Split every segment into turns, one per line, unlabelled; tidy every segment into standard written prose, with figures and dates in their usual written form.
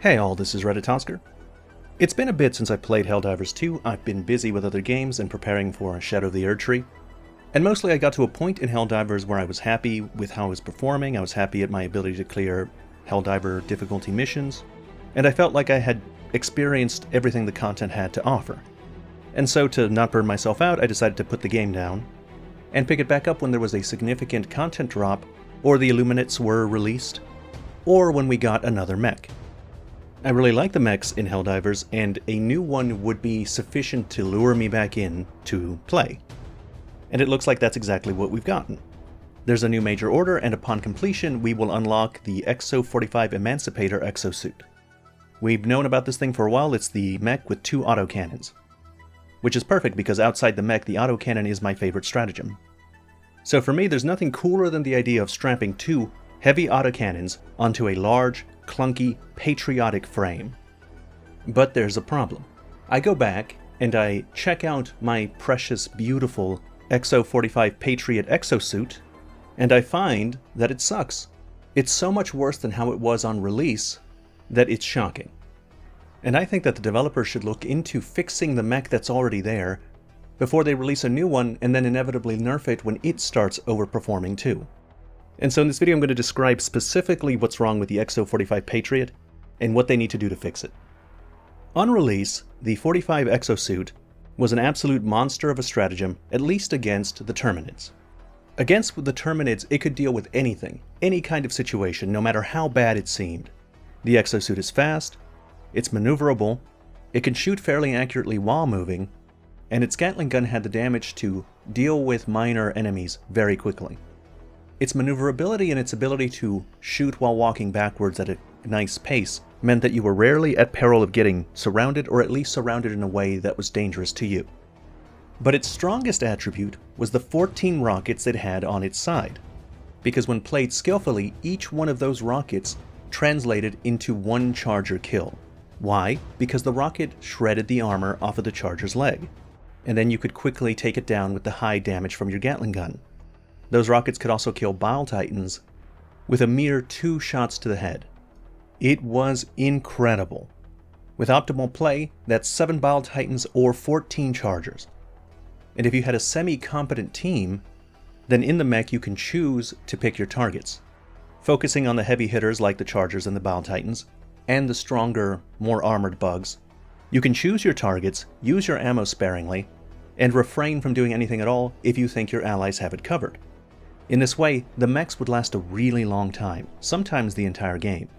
Hey all, this is Reddit Oscar. It's been a bit since I played Helldivers 2, I've been busy with other games and preparing for Shadow of the Erdtree. And mostly I got to a point in Helldivers where I was happy with how I was performing, I was happy at my ability to clear Helldiver difficulty missions, and I felt like I had experienced everything the content had to offer. And so to not burn myself out, I decided to put the game down, and pick it back up when there was a significant content drop, or the Illuminates were released, or when we got another mech. I really like the mechs in Helldivers, and a new one would be sufficient to lure me back in to play. And it looks like that's exactly what we've gotten. There's a new major order, and upon completion we will unlock the EXO-45 Emancipator Exo Suit. We've known about this thing for a while. It's the mech with 2 autocannons. Which is perfect because outside the mech the autocannon is my favorite stratagem. So for me there's nothing cooler than the idea of strapping 2 heavy autocannons onto a large, clunky, patriotic frame. But there's a problem. I go back and I check out my precious, beautiful EXO-45 Patriot Exo Suit, and I find that it sucks. It's so much worse than how it was on release that it's shocking. And I think that the developers should look into fixing the mech that's already there before they release a new one and then inevitably nerf it when it starts overperforming too. And so in this video I'm going to describe specifically what's wrong with the EXO-45 Patriot and what they need to do to fix it. On release, the 45 Exo Suit was an absolute monster of a stratagem, at least against the Terminids. Against the Terminids, it could deal with anything, any kind of situation, no matter how bad it seemed. The Exo Suit is fast, it's maneuverable, it can shoot fairly accurately while moving, and its Gatling gun had the damage to deal with minor enemies very quickly. Its maneuverability and its ability to shoot while walking backwards at a nice pace meant that you were rarely at peril of getting surrounded, or at least surrounded in a way that was dangerous to you. But its strongest attribute was the 14 rockets it had on its side, because when played skillfully, each one of those rockets translated into 1 charger kill. Why? Because the rocket shredded the armor off of the charger's leg, and then you could quickly take it down with the high damage from your Gatling gun. Those rockets could also kill Bile Titans with a mere 2 shots to the head. It was incredible. With optimal play, that's 7 Bile Titans or 14 chargers. And if you had a semi-competent team, then in the mech you can choose to pick your targets, focusing on the heavy hitters like the chargers and the Bile Titans, and the stronger, more armored bugs. You can choose your targets, use your ammo sparingly, and refrain from doing anything at all if you think your allies have it covered. In this way, the mechs would last a really long time, sometimes the entire game.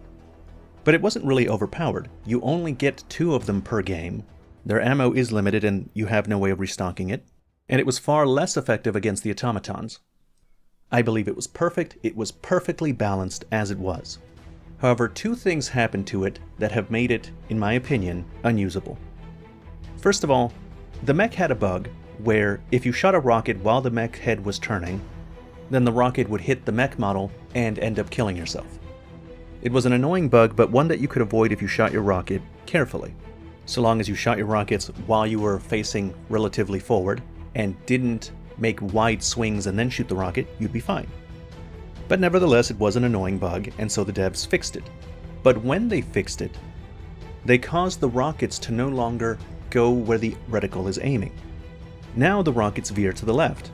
But it wasn't really overpowered. You only get 2 of them per game, their ammo is limited and you have no way of restocking it, and it was far less effective against the automatons. I believe it was perfect, it was perfectly balanced as it was. However, 2 things happened to it that have made it, in my opinion, unusable. First of all, the mech had a bug where if you shot a rocket while the mech head was turning, then the rocket would hit the mech model and end up killing yourself. It was an annoying bug, but one that you could avoid if you shot your rocket carefully. So long as you shot your rockets while you were facing relatively forward and didn't make wide swings and then shoot the rocket, you'd be fine. But nevertheless, it was an annoying bug, and so the devs fixed it. But when they fixed it, they caused the rockets to no longer go where the reticle is aiming. Now the rockets veer to the left,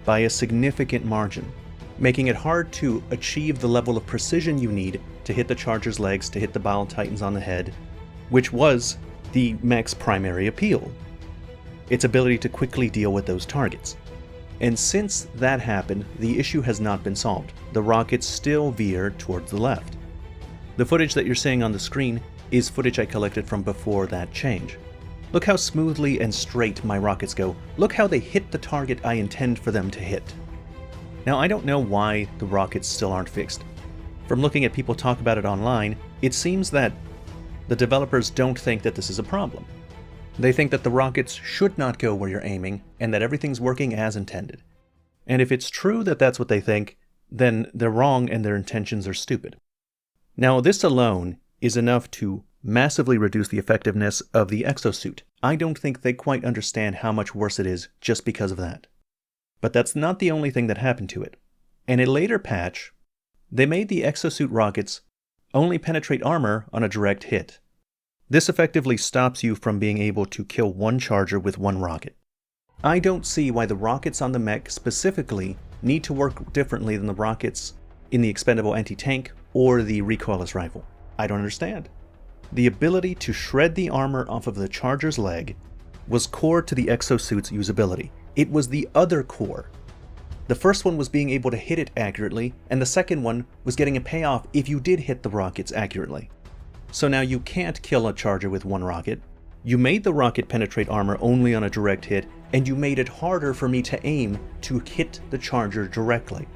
by a significant margin, making it hard to achieve the level of precision you need to hit the charger's legs, to hit the Bile Titans on the head, which was the mech's primary appeal. Its ability to quickly deal with those targets. And since that happened, the issue has not been solved. The rockets still veer towards the left. The footage that you're seeing on the screen is footage I collected from before that change. Look how smoothly and straight my rockets go. Look how they hit the target I intend for them to hit. Now I don't know why the rockets still aren't fixed. From looking at people talk about it online, it seems that the developers don't think that this is a problem. They think that the rockets should not go where you're aiming, and that everything's working as intended. And if it's true that that's what they think, then they're wrong and their intentions are stupid. Now this alone is enough to massively reduce the effectiveness of the Exo Suit. I don't think they quite understand how much worse it is just because of that. But that's not the only thing that happened to it. In a later patch, they made the Exo Suit rockets only penetrate armor on a direct hit. This effectively stops you from being able to kill one charger with one rocket. I don't see why the rockets on the mech specifically need to work differently than the rockets in the expendable anti-tank or the recoilless rifle. I don't understand. The ability to shred the armor off of the charger's leg was core to the Exo Suit's usability. It was the other core. The first one was being able to hit it accurately, and the second one was getting a payoff if you did hit the rockets accurately. So now you can't kill a charger with one rocket. You made the rocket penetrate armor only on a direct hit, and you made it harder for me to aim to hit the charger directly.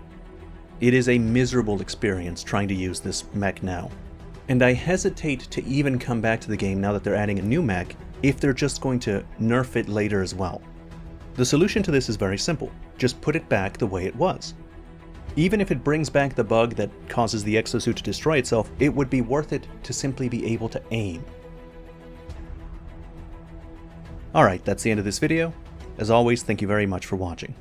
It is a miserable experience trying to use this mech now. And I hesitate to even come back to the game now that they're adding a new mech if they're just going to nerf it later as well. The solution to this is very simple. Just put it back the way it was. Even if it brings back the bug that causes the Exo Suit to destroy itself, it would be worth it to simply be able to aim. Alright, that's the end of this video. As always, thank you very much for watching.